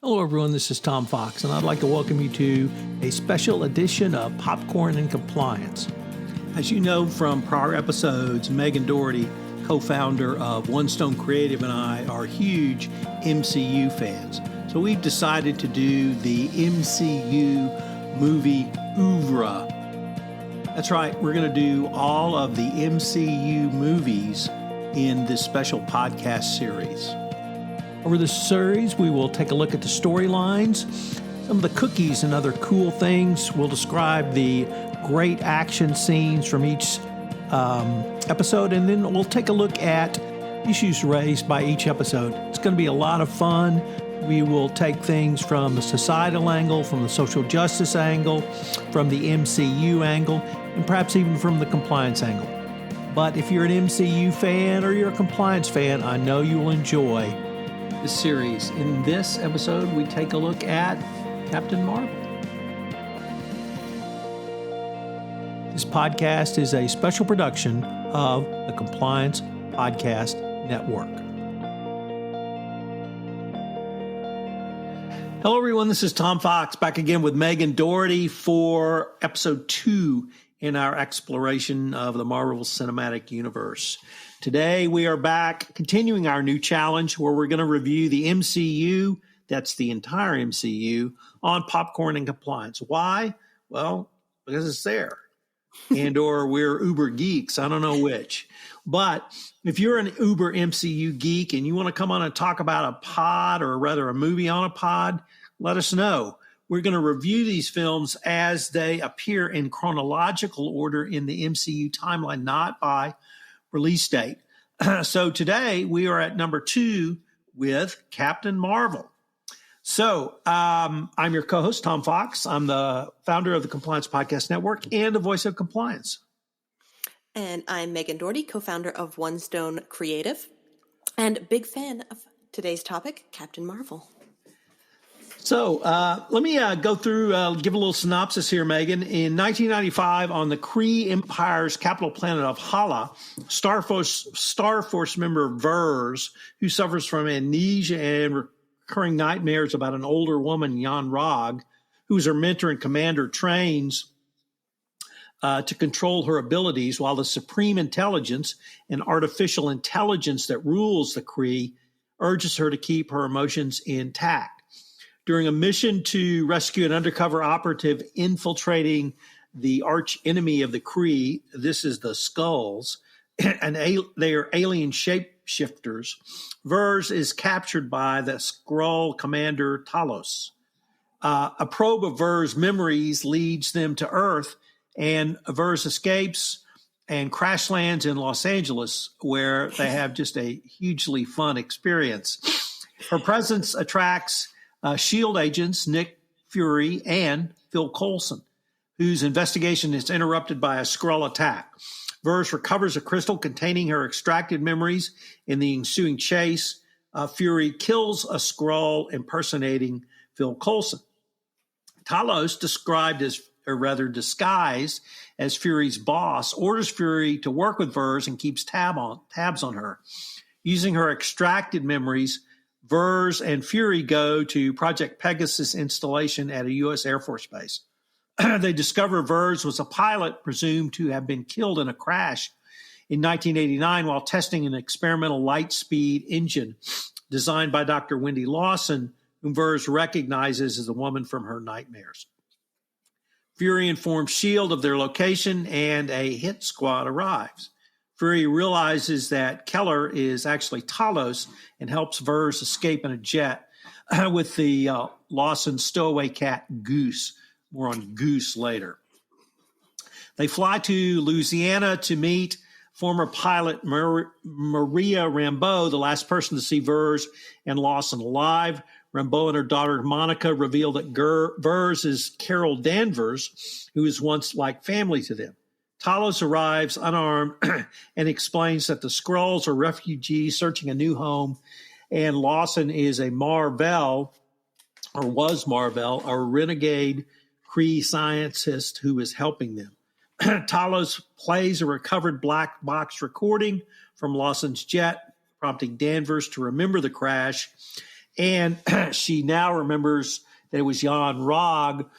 Hello, everyone. This is Tom Fox, and I'd like to welcome you to a special edition of Popcorn and Compliance. As you know from prior episodes, Megan Dougherty, co-founder of One Stone Creative, and I are huge MCU fans. So we've decided to do the MCU movie oeuvre. That's right. We're going to do all of the MCU movies in this special podcast series. Over this series, we will take a look at the storylines, some of the cookies and other cool things. We'll describe the great action scenes from each episode, and then we'll take a look at issues raised by each episode. It's going to be a lot of fun. We will take things from the societal angle, from the social justice angle, from the MCU angle, and perhaps even from the compliance angle. But if you're an MCU fan or you're a compliance fan, I know you will enjoy this series. In this episode, we take a look at Captain Marvel. This podcast is a special production of the Compliance Podcast Network. Hello, everyone. This is Tom Fox back again with Megan Dougherty for episode 2 in our exploration of the Marvel Cinematic Universe. Today, we are back continuing our new challenge where we're going to review the MCU, that's the entire MCU, on Popcorn and Compliance. Why? Well, because it's there. And or we're uber geeks. I don't know which. But if you're an uber MCU geek and you want to come on and talk about a pod, or rather a movie on a pod, let us know. We're going to review these films as they appear in chronological order in the MCU timeline, not by release date. So today we are at number 2 with Captain Marvel. So I'm your co-host, Tom Fox. I'm the founder of the Compliance Podcast Network and the voice of compliance. And I'm Megan Dougherty, co-founder of One Stone Creative and a big fan of today's topic, Captain Marvel. So let me go through, give a little synopsis here, Megan. In 1995, on the Kree Empire's capital planet of Hala, Star Force member Vers, who suffers from amnesia and recurring nightmares about an older woman, Jan Rog, who's her mentor and commander, trains to control her abilities, while the supreme intelligence and artificial intelligence that rules the Kree urges her to keep her emotions intact. During a mission to rescue an undercover operative infiltrating the arch enemy of the Kree, this is the Skulls, and they are alien shapeshifters, Vers is captured by the Skrull commander Talos. A probe of Vers' memories leads them to Earth, and Vers escapes and crash lands in Los Angeles, where they have just a hugely fun experience. Her presence attracts S.H.I.E.L.D. agents Nick Fury and Phil Coulson, whose investigation is interrupted by a Skrull attack. Vers recovers a crystal containing her extracted memories. In the ensuing chase, Fury kills a Skrull impersonating Phil Coulson. Talos, disguised as Fury's boss, orders Fury to work with Vers and keeps tabs on her. Using her extracted memories, Vers and Fury go to Project Pegasus installation at a U.S. Air Force base. They discover Vers was a pilot presumed to have been killed in a crash in 1989 while testing an experimental light-speed engine designed by Dr. Wendy Lawson, whom Vers recognizes as a woman from her nightmares. Fury informs S.H.I.E.L.D. of their location, and a hit squad arrives. Fury realizes that Keller is actually Talos and helps Vers escape in a jet with the Lawson stowaway cat Goose. More on Goose later. They fly to Louisiana to meet former pilot Maria Rambeau, the last person to see Vers and Lawson alive. Rambeau and her daughter Monica reveal that Vers is Carol Danvers, who is once like family to them. Talos arrives unarmed and explains that the Skrulls are refugees searching a new home, and Lawson is a Marvel, or was Marvel, a renegade Kree scientist who is helping them. Talos plays a recovered black box recording from Lawson's jet, prompting Danvers to remember the crash And she now remembers that it was Jan Rog,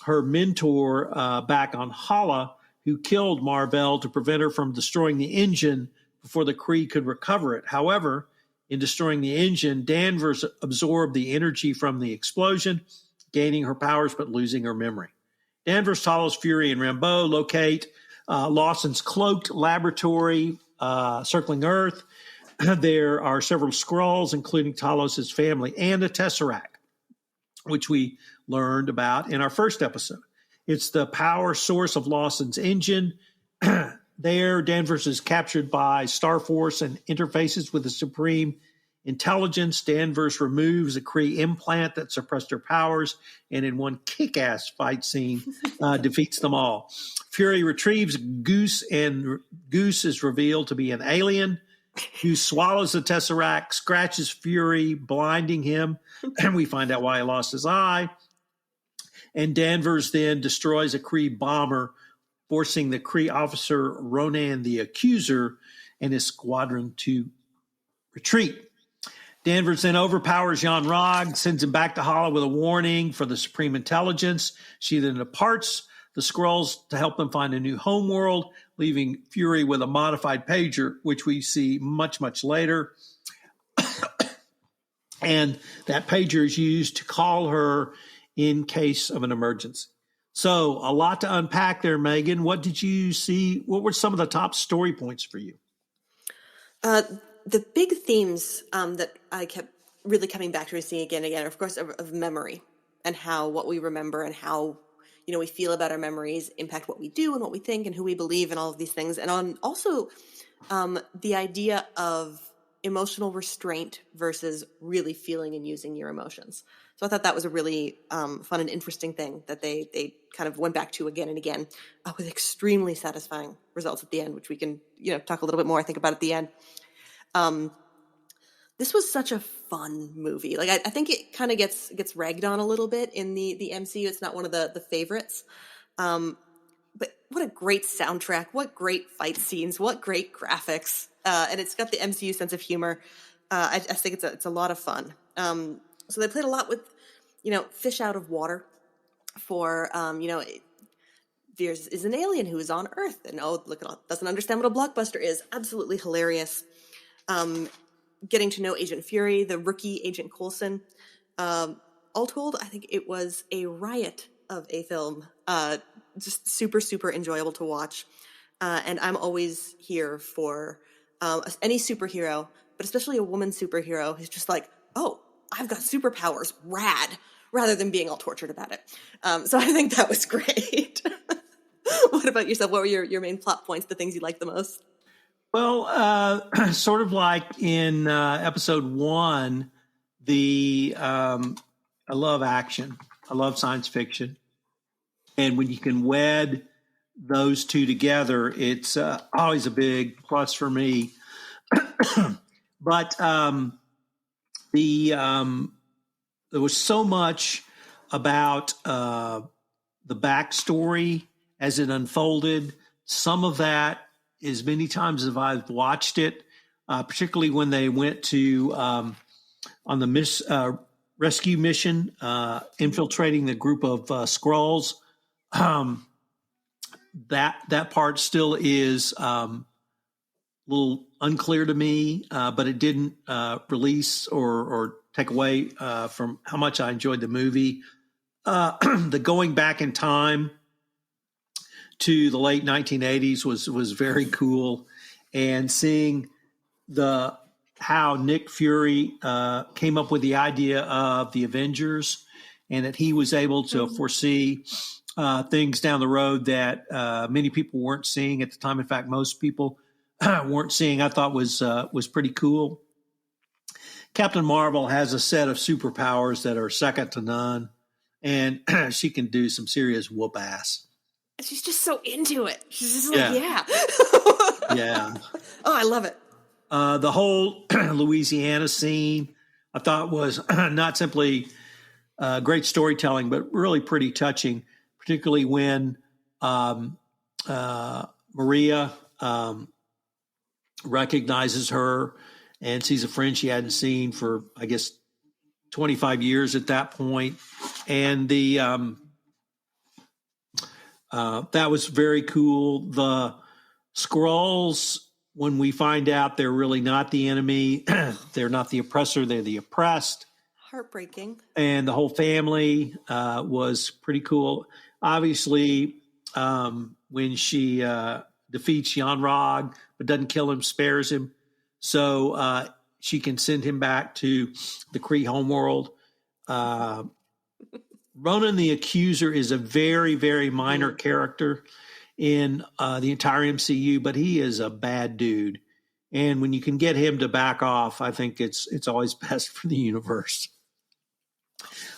her mentor back on Hala, who killed Marvel to prevent her from destroying the engine before the Kree could recover it. However, in destroying the engine, Danvers absorbed the energy from the explosion, gaining her powers but losing her memory. Danvers, Talos, Fury, and Rambeau locate Lawson's cloaked laboratory circling Earth. There are several Skrulls, including Talos' family, and a Tesseract, which we learned about in our first episode. It's the power source of Lawson's engine. There, Danvers is captured by Starforce and interfaces with the Supreme Intelligence. Danvers removes a Kree implant that suppressed her powers, and in one kick-ass fight scene, defeats them all. Fury retrieves Goose, and Goose is revealed to be an alien who swallows the Tesseract, scratches Fury, blinding him, and we find out why he lost his eye. And Danvers then destroys a Kree bomber, forcing the Kree officer Ronan the Accuser and his squadron to retreat. Danvers then overpowers Jan Rog, sends him back to Hala with a warning for the Supreme Intelligence. She then departs the Skrulls to help them find a new homeworld, leaving Fury with a modified pager, which we see much, much later. And that pager is used to call her in case of an emergency. So a lot to unpack there, Megan. What did you see? What were some of the top story points for you? The big themes that I kept really coming back to and seeing again and again, of course, of memory and how what we remember and how we feel about our memories impact what we do and what we think and who we believe and all of these things. And on also the idea of emotional restraint versus really feeling and using your emotions. So I thought that was a really fun and interesting thing that they kind of went back to again and again with extremely satisfying results at the end, which we can talk a little bit more, I think, about at the end. This was such a fun movie. Like I think it kind of gets ragged on a little bit in the MCU. It's not one of the favorites. But what a great soundtrack. What great fight scenes. What great graphics. And it's got the MCU sense of humor. I think it's a lot of fun. So they played a lot with, fish out of water for, there's an alien who is on Earth and doesn't understand what a blockbuster is. Absolutely hilarious. Getting to know Agent Fury, the rookie Agent Coulson. All told, I think it was a riot of a film. Just super, super enjoyable to watch. And I'm always here for any superhero, but especially a woman superhero who's just like, oh, I've got superpowers, rad, rather than being all tortured about it. So I think that was great. What about yourself? What were your main plot points, the things you liked the most? Well, sort of like in episode 1, I love action. I love science fiction. And when you can wed those two together, it's always a big plus for me. But there was so much about the backstory as it unfolded. Some of that, as many times as I've watched it, particularly when they went to on the rescue mission, infiltrating the group of Skrulls. That part still is a little unclear to me, but it didn't release or take away from how much I enjoyed the movie. The going back in time to the late 1980s was very cool, and seeing how Nick Fury came up with the idea of the Avengers, and that he was able to foresee things down the road that many people weren't seeing at the time. In fact, most people weren't seeing. I thought was pretty cool. Captain Marvel has a set of superpowers that are second to none, and she can do some serious whoop ass. She's just so into it. She's just like, yeah. Yeah. Oh, I love it. The whole Louisiana scene, I thought was not simply great storytelling, but really pretty touching, particularly when Maria recognizes her and sees a friend she hadn't seen for, I guess, 25 years at that point. And that was very cool. The Skrulls, when we find out they're really not the enemy, they're not the oppressor, they're the oppressed. Heartbreaking. And the whole family was pretty cool. Obviously, when she defeats Jan-Rog, but doesn't kill him, spares him, so she can send him back to the Kree homeworld. Ronan the Accuser is a very, very minor character in the entire MCU, but he is a bad dude. And when you can get him to back off, I think it's always best for the universe.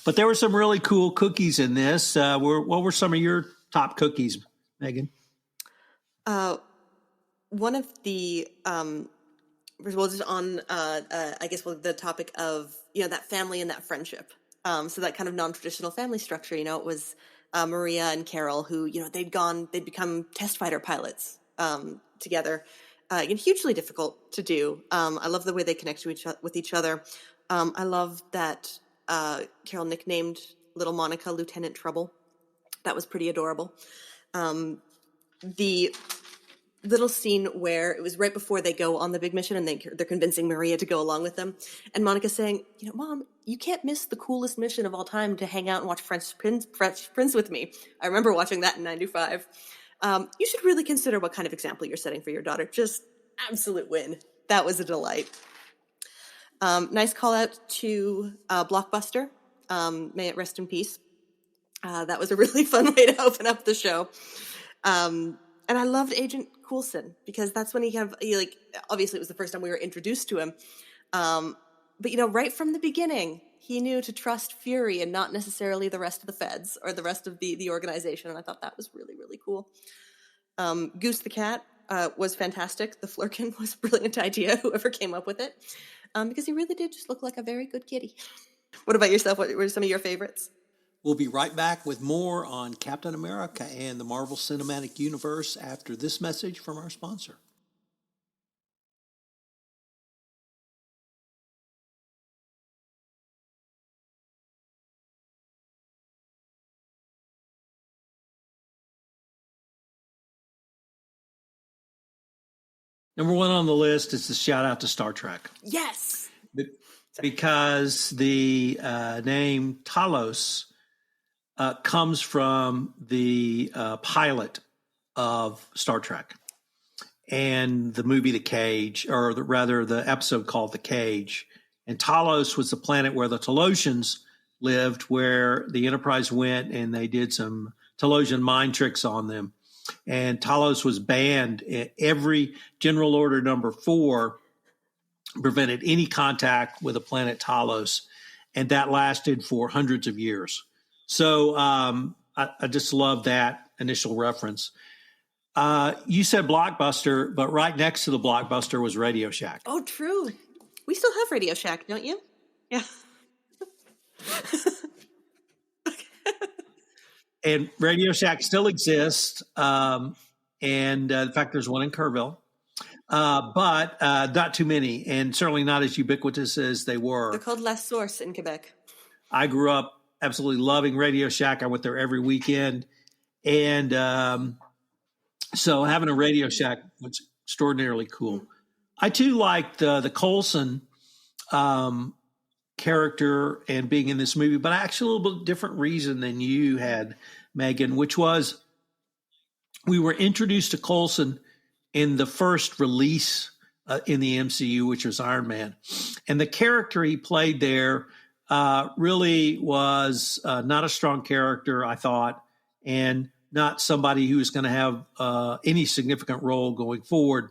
But there were some really cool cookies in this. What were some of your top cookies, Megan? One of the just on I guess the topic of that family and that friendship. So that kind of non-traditional family structure. It was Maria and Carol who they'd become test fighter pilots together. Hugely difficult to do. I love the way they connect with each other. I love that Carol nicknamed little Monica Lieutenant Trouble. That was pretty adorable. The little scene where it was right before they go on the big mission and they're convincing Maria to go along with them. And Monica's saying, Mom, you can't miss the coolest mission of all time to hang out and watch Fresh Prince with me. I remember watching that in 95. You should really consider what kind of example you're setting for your daughter. Just absolute win. That was a delight. Nice call out to Blockbuster. May it rest in peace. That was a really fun way to open up the show. And I loved Agent Coulson because that's when he obviously it was the first time we were introduced to him. But right from the beginning, he knew to trust Fury and not necessarily the rest of the feds or the rest of the organization. And I thought that was really, really cool. Goose the cat was fantastic. The Flurkin was a brilliant idea, whoever came up with it. Because he really did just look like a very good kitty. What about yourself? What were some of your favorites? We'll be right back with more on Captain America and the Marvel Cinematic Universe after this message from our sponsor. Number one on the list is the shout out to Star Trek. Yes. Because the name Talos comes from the pilot of Star Trek and the movie The Cage, or rather the episode called The Cage. And Talos was the planet where the Talosians lived, where the Enterprise went and they did some Talosian mind tricks on them. And Talos was banned. Every General Order number 4 prevented any contact with the planet Talos, and that lasted for hundreds of years. So I just love that initial reference. You said Blockbuster, but right next to the Blockbuster was Radio Shack. Oh, true. We still have Radio Shack, don't you? Yeah. And Radio Shack still exists. And in fact, there's one in Kerrville. But not too many, and certainly not as ubiquitous as they were. They're called La Source in Quebec. I grew up absolutely loving Radio Shack. I went there every weekend. And so having a Radio Shack was extraordinarily cool. I, too, liked the Coulson character and being in this movie, but actually a little bit different reason than you had, Megan, which was we were introduced to Coulson in the first release in the MCU, which was Iron Man. And the character he played there really was not a strong character, I thought, and not somebody who was going to have any significant role going forward,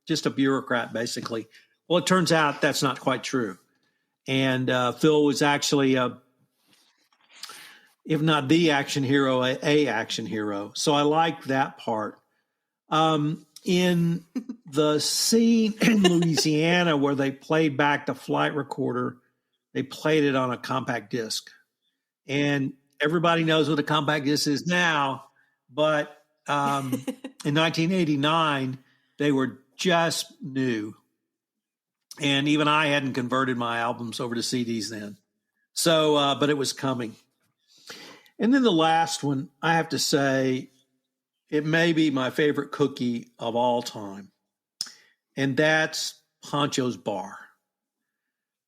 just a bureaucrat, basically. Well, it turns out that's not quite true. And Phil was actually, if not the action hero, a action hero. So I liked that part. In the scene in Louisiana where they played back the flight recorder, they played it on a compact disc. And everybody knows what a compact disc is now, but in 1989, they were just new. And even I hadn't converted my albums over to CDs then. So, but it was coming. And then the last one, I have to say, it may be my favorite cookie of all time, and that's Ponchos Bar.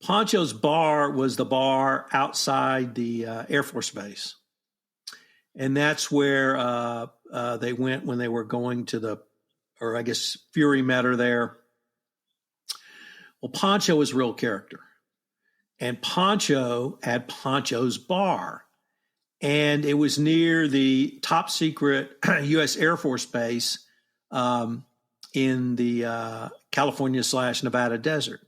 Ponchos Bar was the bar outside the Air Force Base. And that's where they went when they were going to or I guess Fury met her there. Well, Poncho was a real character. And Poncho had Ponchos Bar. And it was near the top secret U.S. Air Force Base in the California/Nevada desert.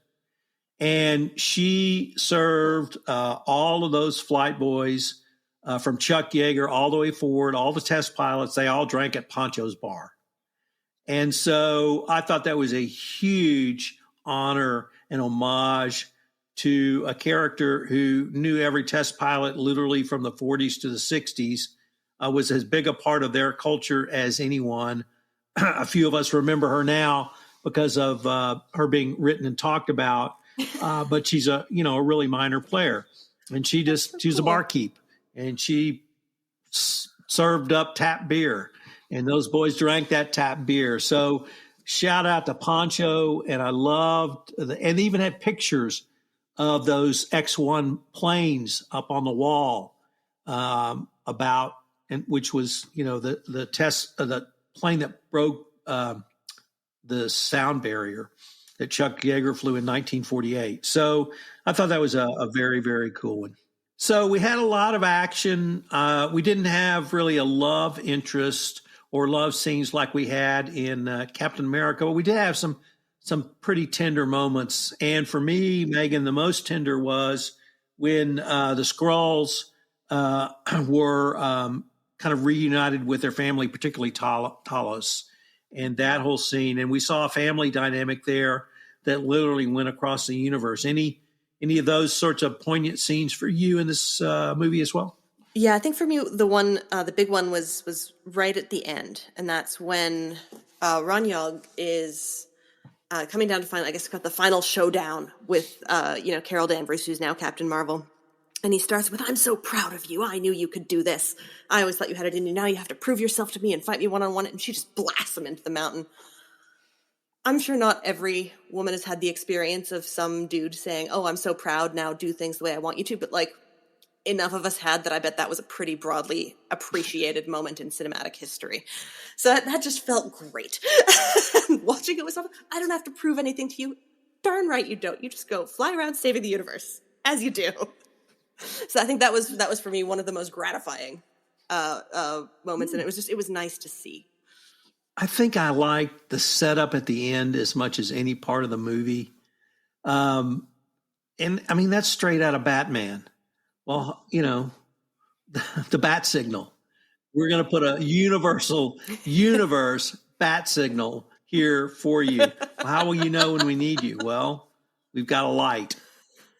And she served all of those flight boys from Chuck Yeager all the way forward, all the test pilots, they all drank at Poncho's Bar. And so I thought that was a huge honor and homage to a character who knew every test pilot literally from the 40s to the 60s, was as big a part of their culture as anyone. A few of us remember her now because of her being written and talked about, but she's a really minor player. And she was a barkeep, and she served up tap beer, and those boys drank that tap beer. So shout out to Poncho, and I loved, and even had pictures of those X-1 planes up on the wall which was, the test of the plane that broke the sound barrier that Chuck Yeager flew in 1948. So I thought that was a very, very cool one. So we had a lot of action. We didn't have really a love interest or love scenes like we had in Captain America, but we did have some pretty tender moments. And for me, Megan, the most tender was when the Skrulls were kind of reunited with their family, particularly Talos, and that whole scene. And we saw a family dynamic there that literally went across the universe. Any of those sorts of poignant scenes for you in this movie as well? Yeah, I think for me, the big one was right at the end. And that's when Ranyog is coming down to finally, I guess, got the final showdown with, Carol Danvers, who's now Captain Marvel. And he starts with, "I'm so proud of you. I knew you could do this. I always thought you had it in you. Now you have to prove yourself to me and fight me one-on-one." And she just blasts him into the mountain. I'm sure not every woman has had the experience of some dude saying, "Oh, I'm so proud. Now do things the way I want you to." But enough of us had that I bet that was a pretty broadly appreciated moment in cinematic history. So that just felt great. Watching it was, I don't have to prove anything to you. Darn right you don't. You just go fly around saving the universe, as you do. So I think that was for me one of the most gratifying moments, and it was nice to see. I think I liked the setup at the end as much as any part of the movie. And I mean, that's straight out of Batman. Well, the bat signal. We're going to put a universal universe bat signal here for you. Well, how will you know when we need you? Well, we've got a light.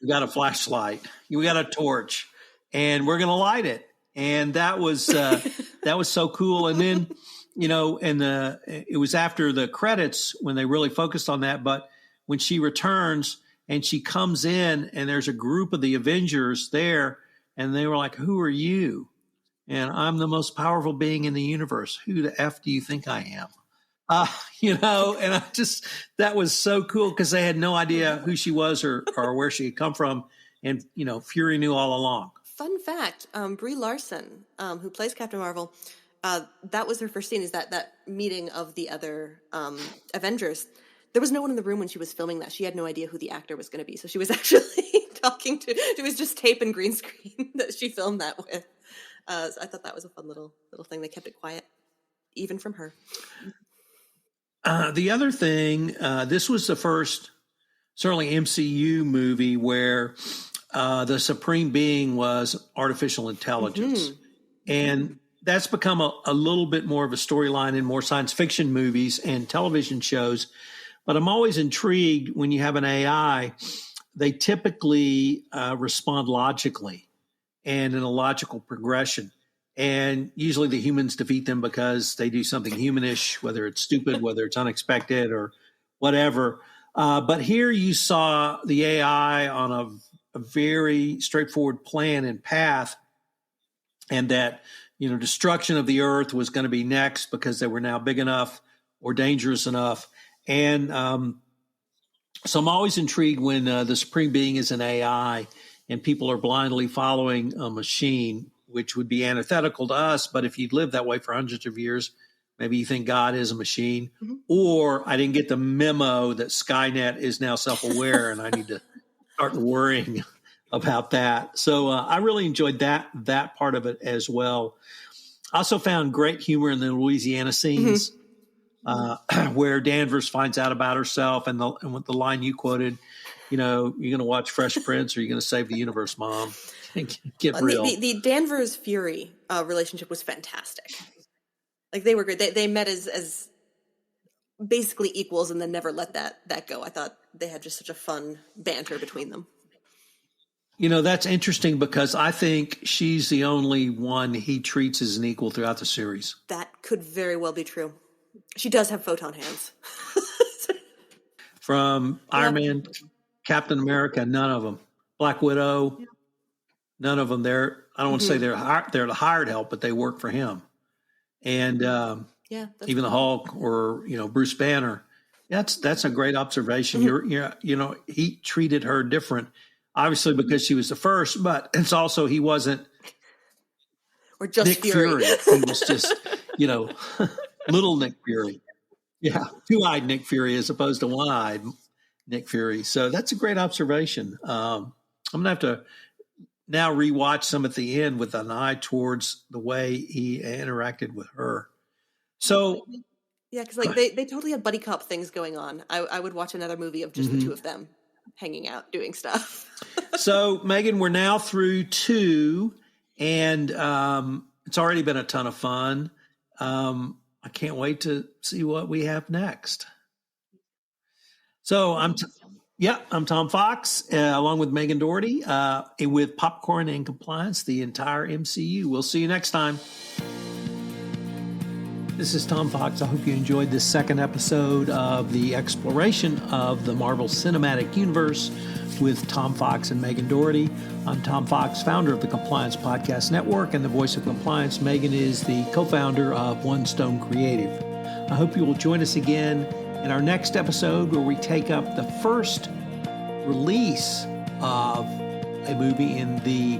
We've got a flashlight. We got a torch, and we're going to light it. And that was so cool. And then, it was after the credits when they really focused on that. But when she returns and she comes in, and there's a group of the Avengers there, and they were like, "Who are you?" And "I'm the most powerful being in the universe. Who the F do you think I am?" And that was so cool because they had no idea who she was or where she had come from. And, Fury knew all along. Fun fact, Brie Larson, who plays Captain Marvel, that was her first scene, is that meeting of the other Avengers. There was no one in the room when she was filming that. She had no idea who the actor was going to be. So she was actually it was just tape and green screen that she filmed that with. So I thought that was a fun little thing. They kept it quiet, even from her. The other thing, this was the first, certainly MCU movie where the supreme being was artificial intelligence. Mm-hmm. And that's become a little bit more of a storyline in more science fiction movies and television shows. But I'm always intrigued when you have an AI, they typically respond logically and in a logical progression. And usually the humans defeat them because they do something humanish, whether it's stupid, whether it's unexpected or whatever. But here you saw the AI on a very straightforward plan and path, and that, destruction of the earth was going to be next because they were now big enough or dangerous enough. And so I'm always intrigued when the supreme being is an AI and people are blindly following a machine, which would be antithetical to us. But if you'd lived that way for hundreds of years, maybe you think God is a machine. Mm-hmm. Or I didn't get the memo that Skynet is now self-aware and I need to start worrying about that. So I really enjoyed that part of it as well. I also found great humor in the Louisiana scenes, where Danvers finds out about herself and with the line you quoted, you're going to watch Fresh Prince or you're going to save the universe, Mom. Get real. The Danvers Fury relationship was fantastic. Like, they were great. They met as basically equals and then never let that go. I thought they had just such a fun banter between them. That's interesting because I think she's the only one he treats as an equal throughout the series. That could very well be true. She does have photon hands. From Iron Man, Captain America, none of them. Black Widow, none of them. I don't want to say they're the hired help, but they work for him. And even the Hulk or Bruce Banner. That's a great observation. He treated her different. Obviously, because she was the first, but it's also he wasn't or just Nick Fury. He was just, little Nick Fury. Yeah, two-eyed Nick Fury as opposed to one-eyed Nick Fury. So that's a great observation. I'm going to have to now rewatch some at the end with an eye towards the way he interacted with her. So yeah, because they totally have buddy cop things going on. I would watch another movie of just the two of them hanging out, doing stuff. So, Megan, we're now through 2, and it's already been a ton of fun. I can't wait to see what we have next. So, I'm Tom Fox, along with Megan Dougherty, with Popcorn and Compliance, the entire MCU. We'll see you next time. This is Tom Fox. I hope you enjoyed this second episode of the exploration of the Marvel Cinematic Universe with Tom Fox and Megan Dougherty. I'm Tom Fox, founder of the Compliance Podcast Network and the voice of compliance. Megan is the co-founder of One Stone Creative. I hope you will join us again in our next episode where we take up the first release of a movie in the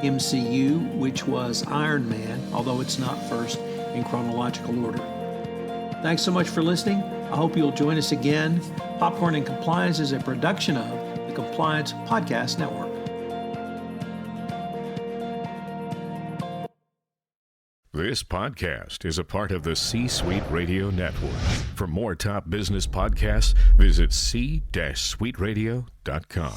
MCU, which was Iron Man, although it's not first in chronological order. Thanks so much for listening. I hope you'll join us again. Popcorn and Compliance is a production of the Compliance Podcast Network. This podcast is a part of the C-Suite Radio Network. For more top business podcasts, visit c-suiteradio.com.